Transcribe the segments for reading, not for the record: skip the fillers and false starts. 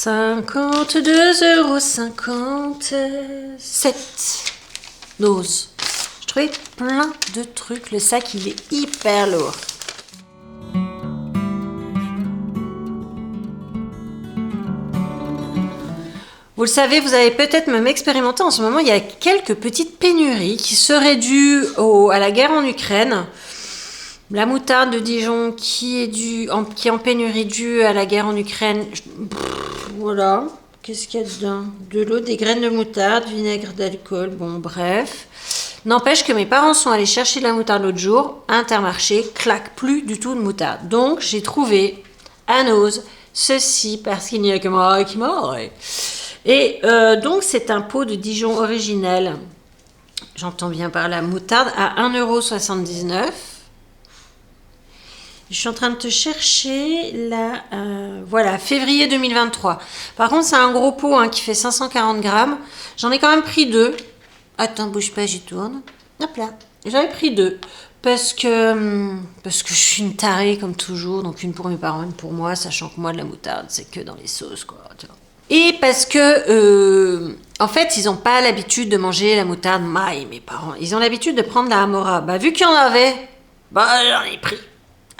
52,57 doses. Je trouvais plein de trucs. Le sac, il est hyper lourd. Vous le savez, vous avez peut-être même expérimenté en ce moment, il y a quelques petites pénuries qui seraient dues à la guerre en Ukraine. La moutarde de Dijon qui est en pénurie due à la guerre en Ukraine. Voilà. Qu'est-ce qu'il y a dedans? De l'eau, des graines de moutarde, vinaigre d'alcool. Bon, bref. N'empêche que mes parents sont allés chercher de la moutarde l'autre jour. Intermarché, claque, plus du tout de moutarde. Donc, j'ai trouvé à Nose ceci parce qu'il n'y a que moi qui m'aurait. Et donc, c'est un pot de Dijon originel. J'entends bien par la moutarde à 1,79 €. Je suis en train de te chercher là. Voilà, février 2023. Par contre, c'est un gros pot hein, qui fait 540 grammes. J'en ai quand même pris 2. Attends, bouge pas, j'y tourne. Hop là. J'en ai pris 2. Parce que je suis une tarée comme toujours. Donc, une pour mes parents, une pour moi. Sachant que moi, de la moutarde, c'est que dans les sauces, quoi. Tu vois. Et parce que, en fait, ils n'ont pas l'habitude de manger la moutarde maille, mes parents. Ils ont l'habitude de prendre la Amora. Bah, vu qu'il y en avait, bah, j'en ai pris.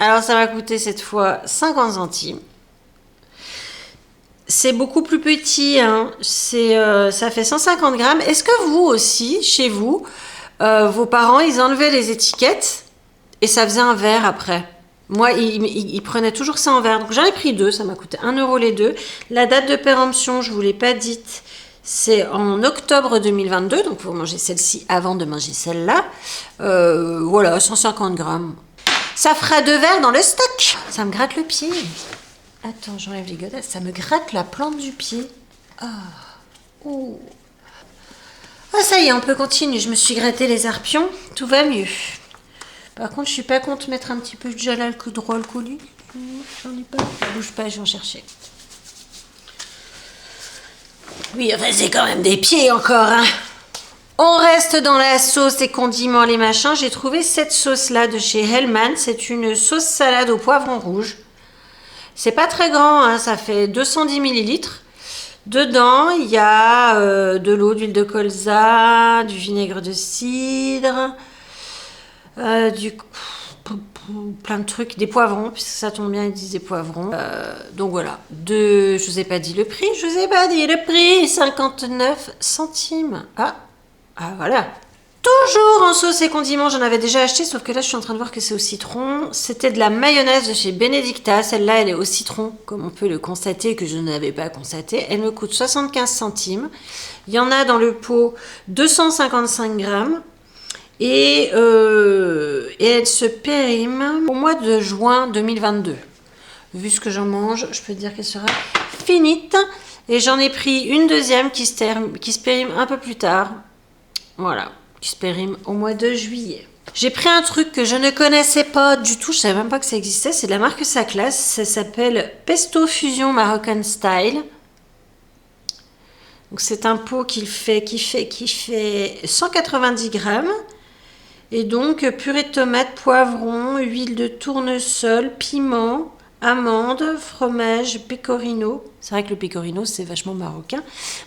Alors, ça m'a coûté cette fois 50 centimes. C'est beaucoup plus petit, hein. Ça fait 150 grammes. Est-ce que vous aussi, chez vous, vos parents, ils enlevaient les étiquettes et ça faisait un verre après? Moi, ils prenaient toujours ça en verre. Donc, j'en ai pris 2. Ça m'a coûté 1 € les 2. La date de péremption, je ne vous l'ai pas dite. C'est en octobre 2022. Donc, vous mangez celle-ci avant de manger celle-là. Voilà, 150 grammes. Ça fera 2 verres dans le stock. Ça me gratte le pied. Attends, j'enlève les godasses. Ça me gratte la plante du pied. Ah. Oh. Ah, ça y est, on peut continuer. Je me suis gratté les arpions. Tout va mieux. Par contre, je suis pas contre mettre un petit peu de gel hydroalcoolique. J'en ai pas. Bouge pas, je vais en chercher. Oui, enfin, c'est quand même des pieds encore, hein. On reste dans la sauce et condiments, les machins. J'ai trouvé cette sauce-là de chez Hellmann's. C'est une sauce salade au poivron rouge. C'est pas très grand, hein. Ça fait 210 ml. Dedans, il y a de l'eau, d'huile de colza, du vinaigre de cidre, plein de trucs, des poivrons, puisque ça tombe bien, ils disent des poivrons. Donc voilà, je vous ai pas dit le prix, 59 centimes. Ah voilà. Toujours en sauce et condiments, j'en avais déjà acheté, sauf que là je suis en train de voir que c'est au citron. C'était de la mayonnaise de chez Benedicta, celle-là elle est au citron, comme on peut le constater, que je n'avais pas constaté. Elle me coûte 75 centimes. Il y en a dans le pot 255 grammes. Et elle se périme au mois de juin 2022. Vu ce que j'en mange, je peux dire qu'elle sera finite. Et j'en ai pris une deuxième qui se périme un peu plus tard. Voilà, qui se périme au mois de juillet. J'ai pris un truc que je ne connaissais pas du tout, je ne savais même pas que ça existait. C'est de la marque Sa Classe. Ça s'appelle Pesto Fusion Moroccan Style. Donc c'est un pot qui fait 190 grammes. Et donc, purée de tomates, poivron, huile de tournesol, piment, amandes, fromage, pecorino. C'est vrai que le pecorino, c'est vachement marocain.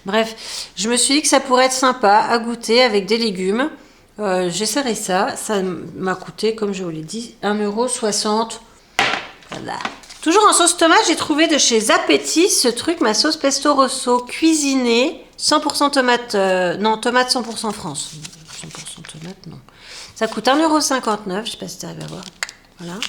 Bref, je me suis dit que ça pourrait être sympa à goûter avec des légumes. J'essaierai ça. Ça m'a coûté, comme je vous l'ai dit, 1,60 €. Voilà. Toujours en sauce tomate, j'ai trouvé de chez Zapetti ce truc, ma sauce pesto rosso cuisinée, 100% tomate. Non, tomate 100% France. 100% tomate, non. Ça coûte 1,59 €, je ne sais pas si tu arrives à voir. Voilà.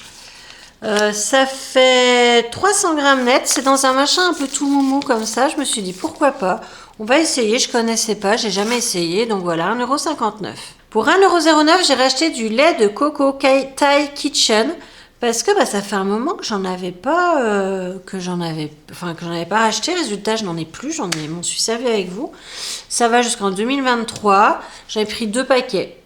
Ça fait 300 grammes net. C'est dans un machin un peu tout moumou comme ça. Je me suis dit pourquoi pas. On va essayer. Je ne connaissais pas, j'ai jamais essayé. Donc voilà, 1,59 €. Pour 1,09 €, j'ai racheté du lait de coco Thai Kitchen. Parce que ça fait un moment que j'en avais pas, pas racheté. Résultat, je n'en ai plus. M'en suis servi avec vous. Ça va jusqu'en 2023. J'avais pris 2 paquets.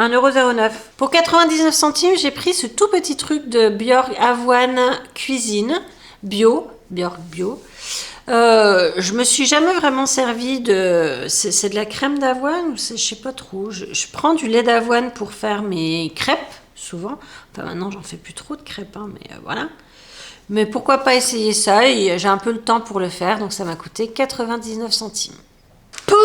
1,09 €. Pour 99 centimes, j'ai pris ce tout petit truc de Björk Avoine Cuisine Bio. Björk Bio. Je me suis jamais vraiment servi de... C'est de la crème d'avoine ou je sais pas trop. Je prends du lait d'avoine pour faire mes crêpes, souvent. Enfin, maintenant, j'en fais plus trop de crêpes, hein, mais voilà. Mais pourquoi pas essayer ça? Et j'ai un peu le temps pour le faire, donc ça m'a coûté 99 centimes. Pour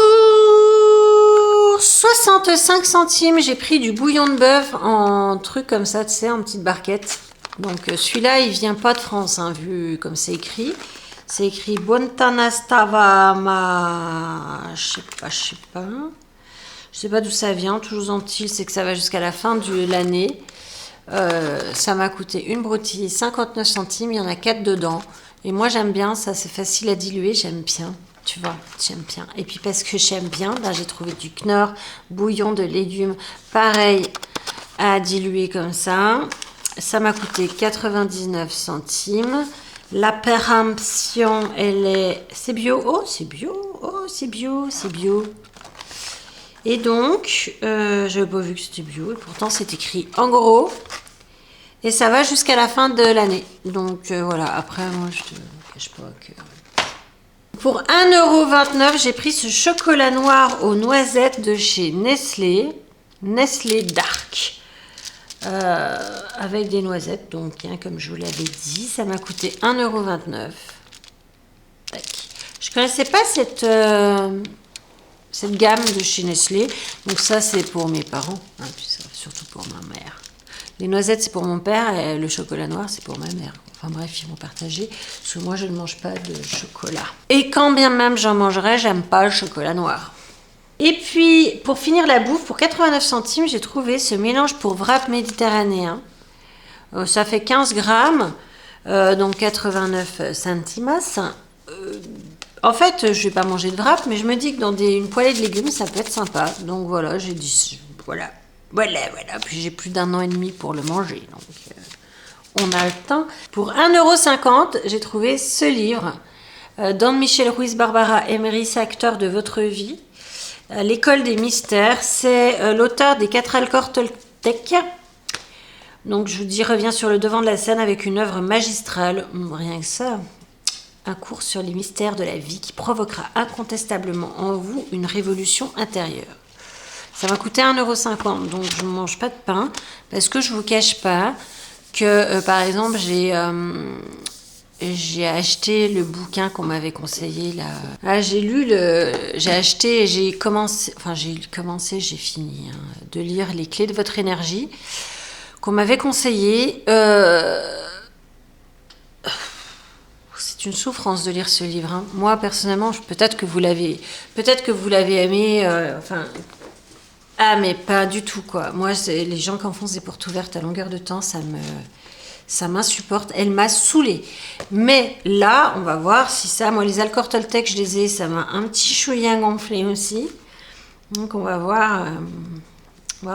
65 centimes, j'ai pris du bouillon de bœuf en truc comme ça, tu sais, en petite barquette. Donc celui-là, il vient pas de France, hein, vu comme c'est écrit. C'est écrit Buontanastava, je sais pas. Je sais pas d'où ça vient, toujours en-il, c'est que ça va jusqu'à la fin de l'année. Ça m'a coûté une broutille 59 centimes, il y en a 4 dedans. Et moi j'aime bien, ça c'est facile à diluer, j'aime bien. Tu vois, j'aime bien. Et puis parce que j'aime bien, là j'ai trouvé du Knorr, bouillon de légumes, pareil à diluer comme ça. Ça m'a coûté 99 centimes. La péremption, c'est bio. Oh, c'est bio. Oh, c'est bio, c'est bio. Et donc, j'avais pas vu que c'était bio. Et pourtant, c'est écrit en gros. Et ça va jusqu'à la fin de l'année. Donc, voilà. Après, moi, je te cache pas que... Pour 1,29 €, j'ai pris ce chocolat noir aux noisettes de chez Nestlé. Nestlé Dark. Avec des noisettes, donc hein, comme je vous l'avais dit, ça m'a coûté 1,29 €. Je connaissais pas cette gamme de chez Nestlé, donc ça c'est pour mes parents, hein, puis ça, surtout pour ma mère. Les noisettes c'est pour mon père et le chocolat noir c'est pour ma mère. Enfin bref, ils vont partager, parce que moi je ne mange pas de chocolat. Et quand bien même j'en mangerai, j'aime pas le chocolat noir. Et puis, pour finir la bouffe, pour 89 centimes, j'ai trouvé ce mélange pour wrap méditerranéen. Ça fait 15 grammes, donc 89 centimas. En fait, je vais pas manger de wrap, mais je me dis que dans une poêlée de légumes, ça peut être sympa. Donc voilà, j'ai dit, voilà. Puis j'ai plus d'1 an et demi pour le manger, donc on a le temps. Pour 1,50 €, j'ai trouvé ce livre. Don Michel Ruiz Barbara Emery, acteur de votre vie. L'école des mystères, c'est l'auteur des 4 accords Toltec. Donc je vous dis, revient sur le devant de la scène avec une œuvre magistrale, rien que ça. Un cours sur les mystères de la vie qui provoquera incontestablement en vous une révolution intérieure. Ça m'a coûté 1,50 €, donc je ne mange pas de pain, parce que je ne vous cache pas que, par exemple, j'ai acheté le bouquin qu'on m'avait conseillé là. Ah, j'ai acheté et j'ai fini de lire Les clés de votre énergie qu'on m'avait conseillé. C'est une souffrance de lire ce livre. Hein. Moi personnellement, peut-être que vous l'avez aimé. Ah mais pas du tout quoi. Moi, c'est les gens qui enfoncent des portes ouvertes à longueur de temps, ça m'insupporte, elle m'a saoulée. Mais là, on va voir si ça... Moi, les accords Toltec, je les ai, ça m'a un petit chouïa gonflé aussi. Donc, on va voir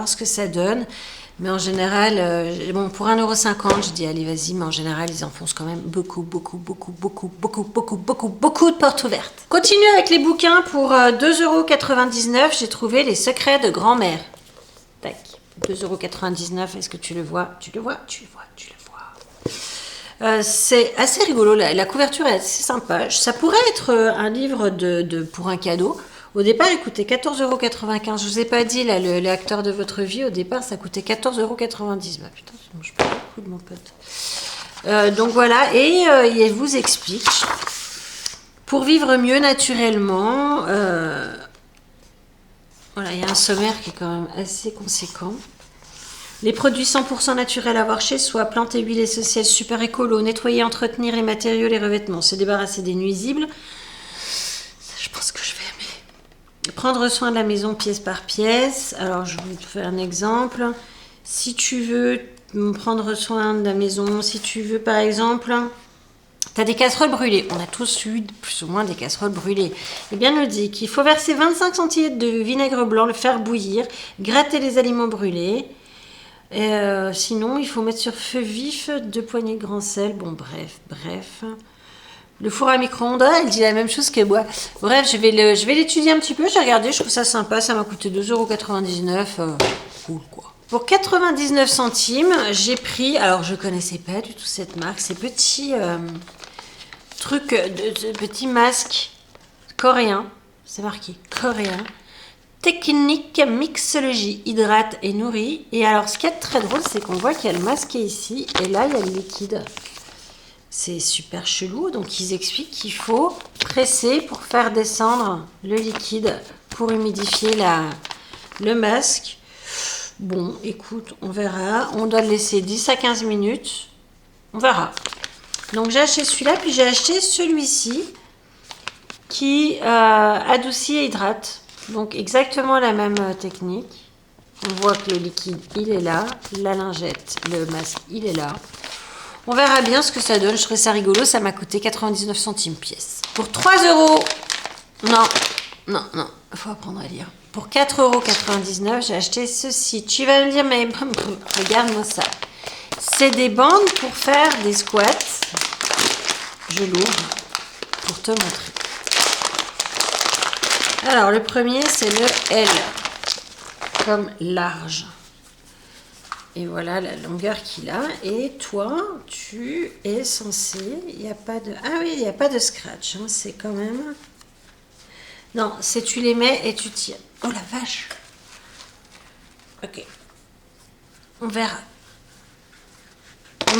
ce que ça donne. Mais en général, bon, pour 1,50 €, je dis, allez, vas-y, mais en général, ils enfoncent quand même beaucoup de portes ouvertes. Continue avec les bouquins. Pour 2,99 €, j'ai trouvé Les secrets de grand-mère. Tac, 2,99 €, est-ce que tu le vois? Tu le vois. C'est assez rigolo, la couverture est assez sympa. Ça pourrait être un livre pour un cadeau. Au départ, il coûtait 14,95 €. Je vous ai pas dit, là, l'acteur de votre vie, au départ, ça coûtait 14,99 €. Putain, ça mange pas beaucoup de mon pote. Donc voilà, et il vous explique, pour vivre mieux naturellement, voilà, il y a un sommaire qui est quand même assez conséquent. Les produits 100% naturels à avoir chez soi, plantes et huiles essentielles super écolo, nettoyer, entretenir les matériaux, les revêtements, se débarrasser des nuisibles. Ça, je pense que je vais aimer. Prendre soin de la maison pièce par pièce. Alors, je vais vous faire un exemple. Si tu veux prendre soin de la maison, si tu veux, par exemple, tu as des casseroles brûlées. On a tous eu plus ou moins des casseroles brûlées. Eh bien, on nous dit qu'il faut verser 25 centilitres de vinaigre blanc, le faire bouillir, gratter les aliments brûlés. Sinon, il faut mettre sur feu vif 2 poignées de grand sel. Bon, bref. Le four à micro-ondes, elle dit la même chose que moi. Bref, je vais l'étudier un petit peu. J'ai regardé, je trouve ça sympa. Ça m'a coûté 2,99 €. Cool, quoi. Pour 99 centimes, j'ai pris... Alors, je connaissais pas du tout cette marque. Ces petits trucs, petits masques coréens. C'est marqué coréen. Technique mixologie, hydrate et nourrit. Et alors, ce qui est très drôle, c'est qu'on voit qu'il y a le masque ici. Et là, il y a le liquide. C'est super chelou. Donc, ils expliquent qu'il faut presser pour faire descendre le liquide pour humidifier le masque. Bon, écoute, on verra. On doit le laisser 10 à 15 minutes. On verra. Donc, j'ai acheté celui-là, puis j'ai acheté celui-ci qui adoucit et hydrate. Donc, exactement la même technique. On voit que le liquide, il est là. La lingette, le masque, il est là. On verra bien ce que ça donne. Je trouvais ça rigolo. Ça m'a coûté 99 centimes pièce. Pour 3 €. Non. Il faut apprendre à lire. Pour 4,99 €, j'ai acheté ceci. Tu vas me dire, mais regarde-moi ça. C'est des bandes pour faire des squats. Je l'ouvre pour te montrer. Alors, le premier, c'est le L. Comme large. Et voilà la longueur qu'il a. Et toi, tu es censé... Il n'y a pas de... Ah oui, il n'y a pas de scratch. Hein. C'est quand même... Non, c'est tu les mets et tu tires. Oh la vache. Ok. On verra.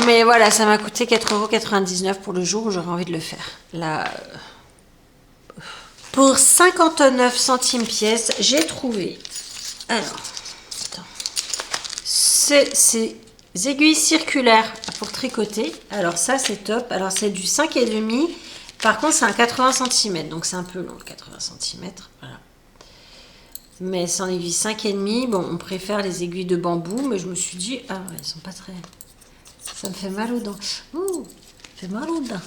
Mais voilà, ça m'a coûté 4,99 € pour le jour où j'aurais envie de le faire. Là... Pour 59 centimes pièce, j'ai trouvé... Alors... Ces aiguilles circulaires pour tricoter. Alors ça, c'est top. Alors c'est du 5,5. Par contre, c'est un 80 cm. Donc c'est un peu long, 80 cm. Voilà. Mais c'est en aiguille 5,5. Bon, on préfère les aiguilles de bambou. Mais je me suis dit, ah ouais, elles sont pas très... Ça me fait mal aux dents. Ouh, ça fait mal aux dents.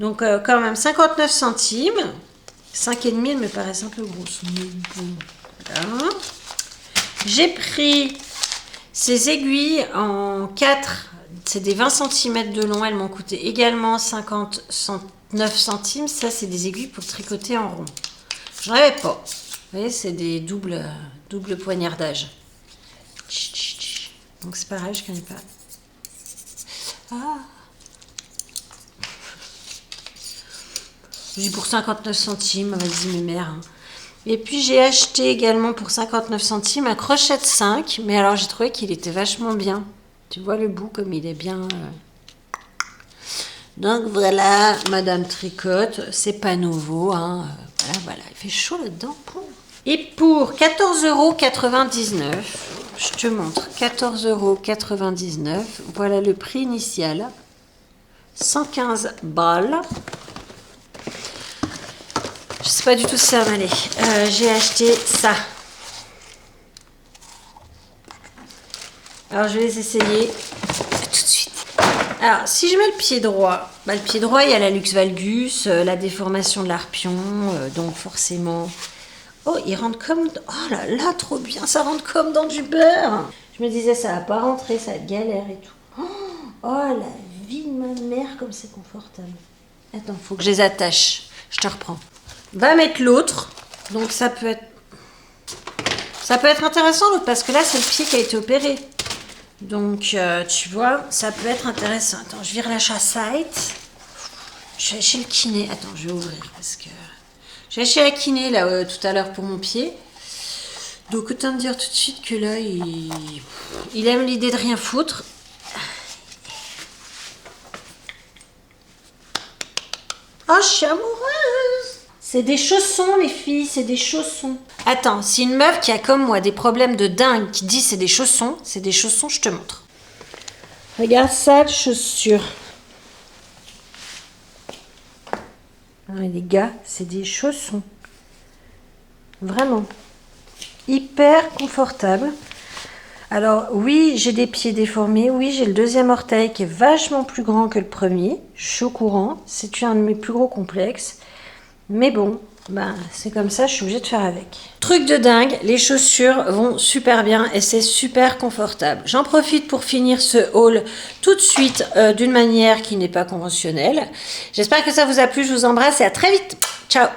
Donc quand même 59 centimes. 5,5, elles me paraissent un peu grosses. Voilà. J'ai pris... Ces aiguilles en 4, c'est des 20 cm de long, elles m'ont coûté également 59 centimes. Ça, c'est des aiguilles pour tricoter en rond. J'en avais pas. Vous voyez, c'est des doubles poignardages. Donc c'est pareil, je connais pas. Ah. J'ai pour 59 centimes, vas-y mes mères. Hein. Et puis j'ai acheté également pour 59 centimes un crochet de 5. Mais alors j'ai trouvé qu'il était vachement bien. Tu vois le bout comme il est bien. Donc voilà, Madame Tricotte. C'est pas nouveau. Hein. Voilà, il fait chaud là-dedans. Et pour 14,99 €, je te montre. 14,99 €. Voilà le prix initial. 115 balles. Je sais pas du tout si ça va m'aller. J'ai acheté ça. Alors, je vais les essayer tout de suite. Alors, si je mets le pied droit, le pied droit, il y a la luxe valgus, la déformation de l'arpion, donc forcément... Oh, il rentre comme... Oh là là, trop bien, ça rentre comme dans du beurre. Je me disais, ça va pas rentrer, ça va être galère et tout. Oh, la vie de ma mère, comme c'est confortable. Attends, faut que je les attache. Je te reprends. Va mettre l'autre. Donc ça peut être intéressant l'autre parce que là c'est le pied qui a été opéré. Donc tu vois, ça peut être intéressant. Attends, je vire la chassette. Je vais chez le kiné. Attends, je vais ouvrir parce que je vais chez la kiné là tout à l'heure pour mon pied. Donc autant te dire tout de suite que là il aime l'idée de rien foutre. Oh, je suis amoureuse. C'est des chaussons, les filles, c'est des chaussons. Attends, si une meuf qui a comme moi des problèmes de dingue qui dit c'est des chaussons, je te montre. Regarde ça, les chaussures. Ah, les gars, c'est des chaussons. Vraiment. Hyper confortable. Alors, oui, j'ai des pieds déformés. Oui, j'ai le deuxième orteil qui est vachement plus grand que le premier. Je suis au courant. C'est un de mes plus gros complexes. Mais bon, c'est comme ça, je suis obligée de faire avec. Truc de dingue, les chaussures vont super bien et c'est super confortable. J'en profite pour finir ce haul tout de suite d'une manière qui n'est pas conventionnelle. J'espère que ça vous a plu, je vous embrasse et à très vite. Ciao!